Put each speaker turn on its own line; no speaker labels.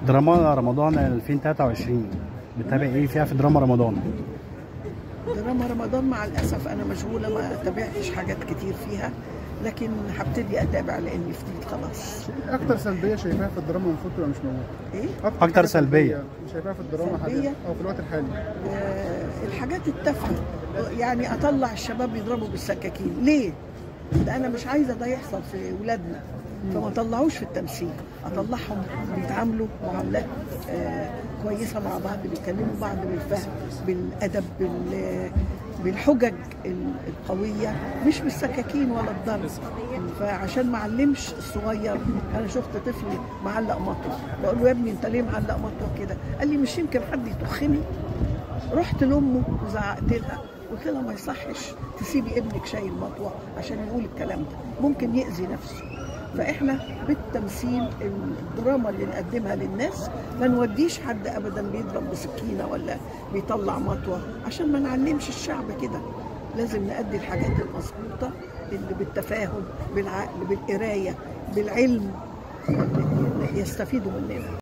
دراما رمضان 2023 بتتابع ايه فيها في دراما رمضان؟
دراما رمضان مع الاسف انا مشغوله، ما تابعتش حاجات كتير فيها، لكن هبتدي اتابع لاني فضيت خلاص.
اكتر سلبيه شايفاها في الدراما المفروض تبقى مش موجوده؟
ايه؟
اكتر سلبيه
شايفاها في الدراما حاليا او في الوقت الحالي؟
الحاجات التافهه، يعني اطلع الشباب يضربوا بالسكاكين ليه؟ ده انا مش عايزه ده يحصل في ولادنا، فما طلعوش في التمثيل، اطلعهم بيتعاملوا معاملات كويسه مع بعض، بيكلموا بعض بالفهم بالادب بالحجج القويه، مش بالسكاكين ولا الضرب. فعشان ما علمش الصغير، انا شفت طفل معلق مطوه، بقول له يا ابني انت ليه معلق مطوه كده؟ قال لي مش يمكن حد يطخني. رحت لامه وزعقت لها، قلت لها ما يصحش تسيبي ابنك شايل مطوه عشان يقول الكلام ده، ممكن يأذي نفسه. فاحنا بالتمثيل الدراما اللي نقدمها للناس ما نوديش حد ابدا بيضرب بسكينه ولا بيطلع مطوه، عشان ما نعلمش الشعب كده. لازم نأدي الحاجات المظبوطه اللي بالتفاهم بالعقل بالقرايه بالعلم يستفيدوا مننا.